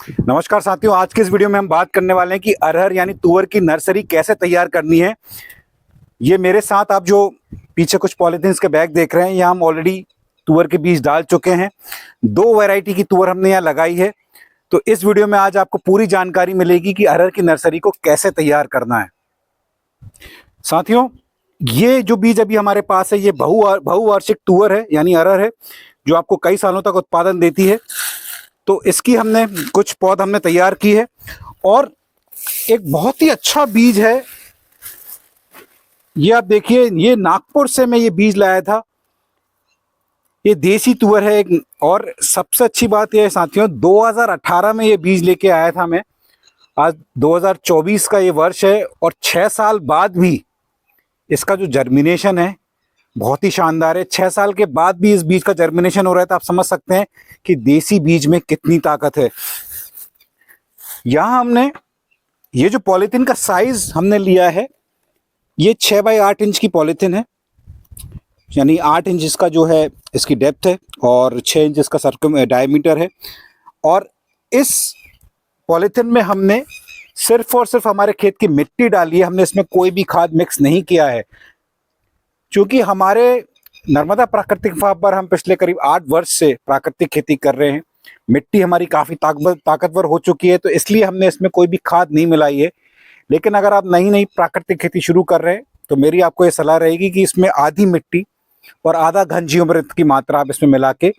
नमस्कार साथियों, आज के इस वीडियो में हम बात करने वाले हैं कि अरहर यानी तुअर की नर्सरी कैसे तैयार करनी है। ये मेरे साथ आप जो पीछे कुछ पॉलीथीन्स के बैग देख रहे हैं, यहाँ हम ऑलरेडी तुअर के बीज डाल चुके हैं। 2 वैरायटी की तुअर हमने यहाँ लगाई है। तो इस वीडियो में आज आपको पूरी जानकारी मिलेगी कि अरहर की नर्सरी को कैसे तैयार करना है। साथियों, ये जो बीज अभी हमारे पास है, ये बहुवार्षिक तुअर है यानी अरहर है, जो आपको कई सालों तक उत्पादन देती है। तो इसकी हमने कुछ पौध हमने तैयार की है और एक बहुत ही अच्छा बीज है। ये आप देखिए, ये नागपुर से मैं ये बीज लाया था। ये देसी तुअर है और सबसे अच्छी बात यह है साथियों, 2018 में ये बीज लेके आया था मैं। आज 2024 का ये वर्ष है और 6 साल बाद भी इसका जो जर्मिनेशन है बहुत ही शानदार है। 6 साल के बाद भी इस बीज का जर्मिनेशन हो रहा है, तो आप समझ सकते हैं कि देसी बीज में कितनी ताकत है। यहां हमने ये जो पॉलीथीन का साइज हमने लिया है, ये 6 बाई 8 इंच की पॉलीथीन है, यानी 8 इंच इसका जो है इसकी डेप्थ है और 6 इंच इसका डायमीटर है। और इस पॉलीथीन में हमने सिर्फ और सिर्फ हमारे खेत की मिट्टी डाली है। हमने इसमें कोई भी खाद मिक्स नहीं किया है, क्योंकि हमारे नर्मदा प्राकृतिक फार्म पर हम पिछले करीब 8 वर्ष से प्राकृतिक खेती कर रहे हैं। मिट्टी हमारी काफ़ी ताकतवर हो चुकी है, तो इसलिए हमने इसमें कोई भी खाद नहीं मिलाई है। लेकिन अगर आप नई प्राकृतिक खेती शुरू कर रहे हैं, तो मेरी आपको ये सलाह रहेगी कि इसमें आधी मिट्टी और आधा घन जीवामृत की मात्रा आप इसमें मिला के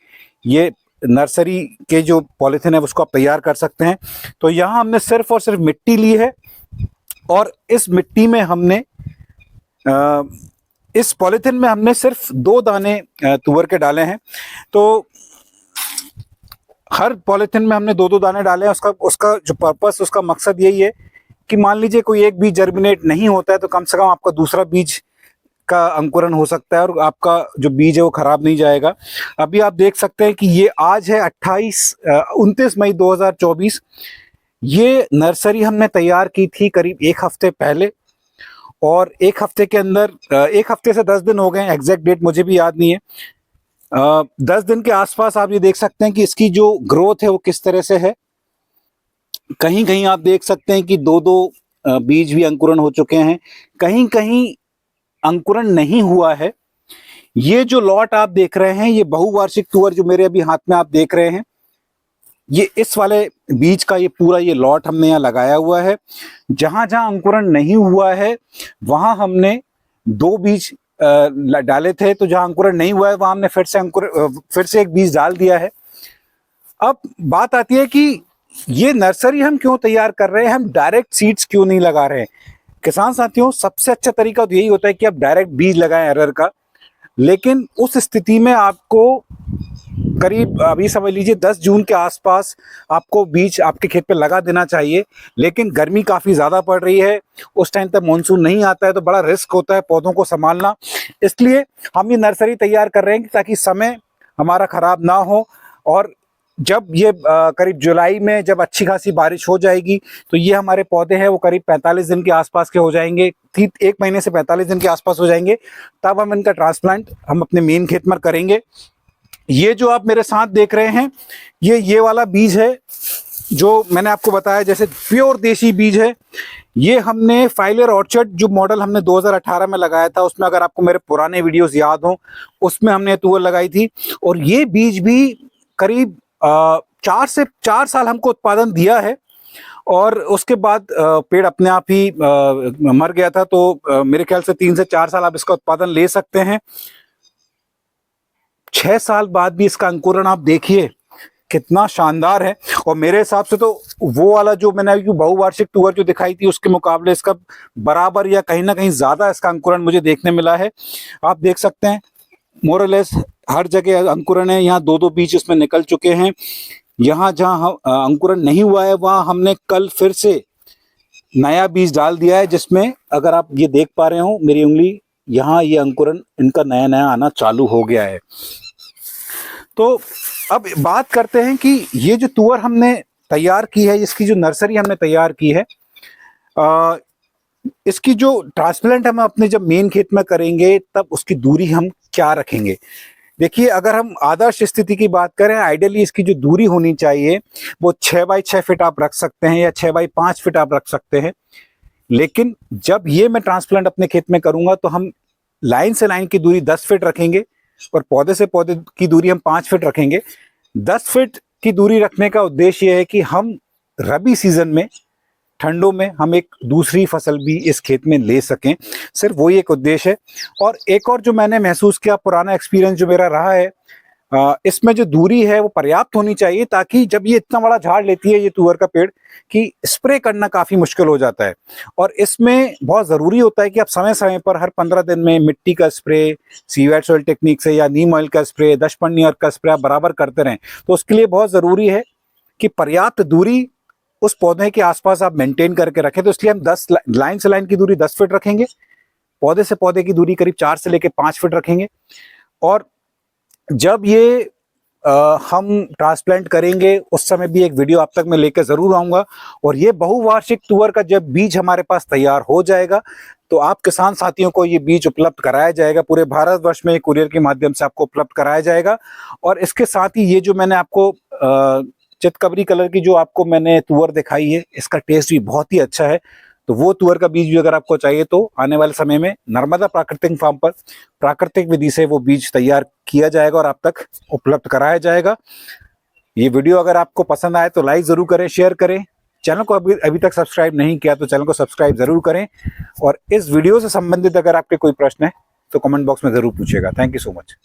ये नर्सरी के जो पॉलीथीन है उसको आप तैयार कर सकते हैं। तो यहाँ हमने सिर्फ और सिर्फ मिट्टी ली है और इस मिट्टी में हमने इस पॉलीथीन में हमने सिर्फ 2 दाने तुअर के डाले हैं। तो हर पॉलीथीन में हमने 2-2 दाने डाले हैं। उसका जो पर्पस, उसका मकसद यही है कि मान लीजिए कोई एक बीज जर्मिनेट नहीं होता है, तो कम से कम आपका दूसरा बीज का अंकुरण हो सकता है और आपका जो बीज है वो खराब नहीं जाएगा। अभी आप देख सकते हैं कि ये आज है 29 मई 2024। ये नर्सरी हमने तैयार की थी करीब 1 हफ्ते पहले और 1 हफ्ते के अंदर 1 हफ्ते से 10 दिन हो गए हैं, एग्जैक्ट डेट मुझे भी याद नहीं है। 10 दिन के आसपास आप ये देख सकते हैं कि इसकी जो ग्रोथ है वो किस तरह से है। कहीं कहीं आप देख सकते हैं कि 2-2 बीज भी अंकुरण हो चुके हैं, कहीं कहीं अंकुरण नहीं हुआ है। ये जो लॉट आप देख रहे हैं, ये बहुवार्षिक तुअर जो मेरे अभी हाथ में आप देख रहे हैं, ये इस वाले बीज का ये पूरा ये लॉट हमने यहाँ लगाया हुआ है। जहां जहां अंकुरण नहीं हुआ है वहां हमने 2 बीज डाले थे, तो जहां अंकुरण नहीं हुआ है वहां हमने फिर से एक बीज डाल दिया है। अब बात आती है कि ये नर्सरी हम क्यों तैयार कर रहे हैं, हम डायरेक्ट सीड्स क्यों नहीं लगा रहे हैं। किसान साथियों, सबसे अच्छा तरीका तो यही होता है कि आप डायरेक्ट बीज लगाएं अरहर का, लेकिन उस स्थिति में आपको करीब अभी समझ लीजिए 10 जून के आसपास आपको बीज आपके खेत पे लगा देना चाहिए। लेकिन गर्मी काफ़ी ज़्यादा पड़ रही है, उस टाइम तक मानसून नहीं आता है, तो बड़ा रिस्क होता है पौधों को संभालना। इसलिए हम ये नर्सरी तैयार कर रहे हैं ताकि समय हमारा ख़राब ना हो। और जब ये करीब जुलाई में जब अच्छी खासी बारिश हो जाएगी, तो ये हमारे पौधे हैं वो करीब 45 दिन के आसपास के हो जाएंगे, ठीक 1 महीने से 45 दिन के आसपास हो जाएंगे। तब हम इनका ट्रांसप्लांट हम अपने मेन खेत में करेंगे। ये जो आप मेरे साथ देख रहे हैं, ये वाला बीज है जो मैंने आपको बताया, जैसे प्योर देसी बीज है। ये हमने फाइलर ऑर्चर्ड जो मॉडल हमने 2018 में लगाया था, उसमें अगर आपको मेरे पुराने वीडियोस याद हो, उसमें हमने तुअर लगाई थी। और ये बीज भी करीब 4 साल हमको उत्पादन दिया है और उसके बाद पेड़ अपने आप ही मर गया था। तो मेरे ख्याल से 3 से 4 साल आप इसका उत्पादन ले सकते हैं। 6 साल बाद भी इसका अंकुरण आप देखिए कितना शानदार है। और मेरे हिसाब से तो वो वाला जो मैंने अभी बहुवार्षिक तुअर जो दिखाई थी उसके मुकाबले इसका बराबर या कहीं ना कहीं ज्यादा इसका अंकुरण मुझे देखने मिला है। आप देख सकते हैं मोरलेस हर जगह अंकुरण है। यहाँ 2-2 बीज इसमें निकल चुके हैं। यहाँ जहाँ अंकुरण नहीं हुआ है वहाँ हमने कल फिर से नया बीज डाल दिया है, जिसमें अगर आप ये देख पा रहे हो मेरी उंगली, यहाँ ये अंकुरण इनका नया नया आना चालू हो गया है। तो अब बात करते हैं कि ये जो तुअर हमने तैयार की है, इसकी जो नर्सरी हमने तैयार की है, इसकी जो ट्रांसप्लांट हम अपने जब मेन खेत में करेंगे तब उसकी दूरी हम क्या रखेंगे। देखिए, अगर हम आदर्श स्थिति की बात करें, आइडियली इसकी जो दूरी होनी चाहिए वो 6 बाई 6 फीट आप रख सकते हैं या 6 बाई 5 फीट आप रख सकते हैं। लेकिन जब ये मैं ट्रांसप्लांट अपने खेत में करूंगा तो हम लाइन से लाइन की दूरी 10 फीट रखेंगे और पौधे से पौधे की दूरी हम 5 फीट रखेंगे। 10 फीट की दूरी रखने का उद्देश्य ये है कि हम रबी सीजन में, ठंडों में, हम एक दूसरी फसल भी इस खेत में ले सकें। सिर्फ वही एक उद्देश्य है। और एक और जो मैंने महसूस किया, पुराना एक्सपीरियंस जो मेरा रहा है, इसमें जो दूरी है वो पर्याप्त होनी चाहिए, ताकि जब ये इतना बड़ा झाड़ लेती है ये तुअर का पेड़, कि स्प्रे करना काफी मुश्किल हो जाता है। और इसमें बहुत जरूरी होता है कि आप समय समय पर हर 15 दिन में मिट्टी का स्प्रे, सीवेट सॉइल टेक्निक से या नीम ऑयल का स्प्रे, दशपर्णी का स्प्रे आप बराबर करते रहें। तो उसके लिए बहुत जरूरी है कि पर्याप्त दूरी उस पौधे के आसपास आप मेंटेन करके रखें। तो इसलिए हम 10 लाइन से लाइन की दूरी 10 फीट रखेंगे, पौधे से पौधे की दूरी करीब 4 से लेकर 5 फीट रखेंगे। और जब ये हम ट्रांसप्लांट करेंगे उस समय भी एक वीडियो आप तक मैं लेकर जरूर आऊंगा। और ये बहुवार्षिक तुअर का जब बीज हमारे पास तैयार हो जाएगा तो आप किसान साथियों को ये बीज उपलब्ध कराया जाएगा। पूरे भारतवर्ष में कुरियर के माध्यम से आपको उपलब्ध कराया जाएगा। और इसके साथ ही ये जो मैंने आपको चितकबरी कलर की जो आपको मैंने तुअर दिखाई है, इसका टेस्ट भी बहुत ही अच्छा है। तो वो तुअर का बीज भी अगर आपको चाहिए तो आने वाले समय में नर्मदा प्राकृतिक फार्म पर प्राकृतिक विधि से वो बीज तैयार किया जाएगा और आप तक उपलब्ध कराया जाएगा। ये वीडियो अगर आपको पसंद आए तो लाइक जरूर करें, शेयर करें। चैनल को अभी तक सब्सक्राइब नहीं किया तो चैनल को सब्सक्राइब जरूर करें। और इस वीडियो से संबंधित अगर आपके कोई प्रश्न है तो कमेंट बॉक्स में जरूर पूछिएगा। Thank you so much.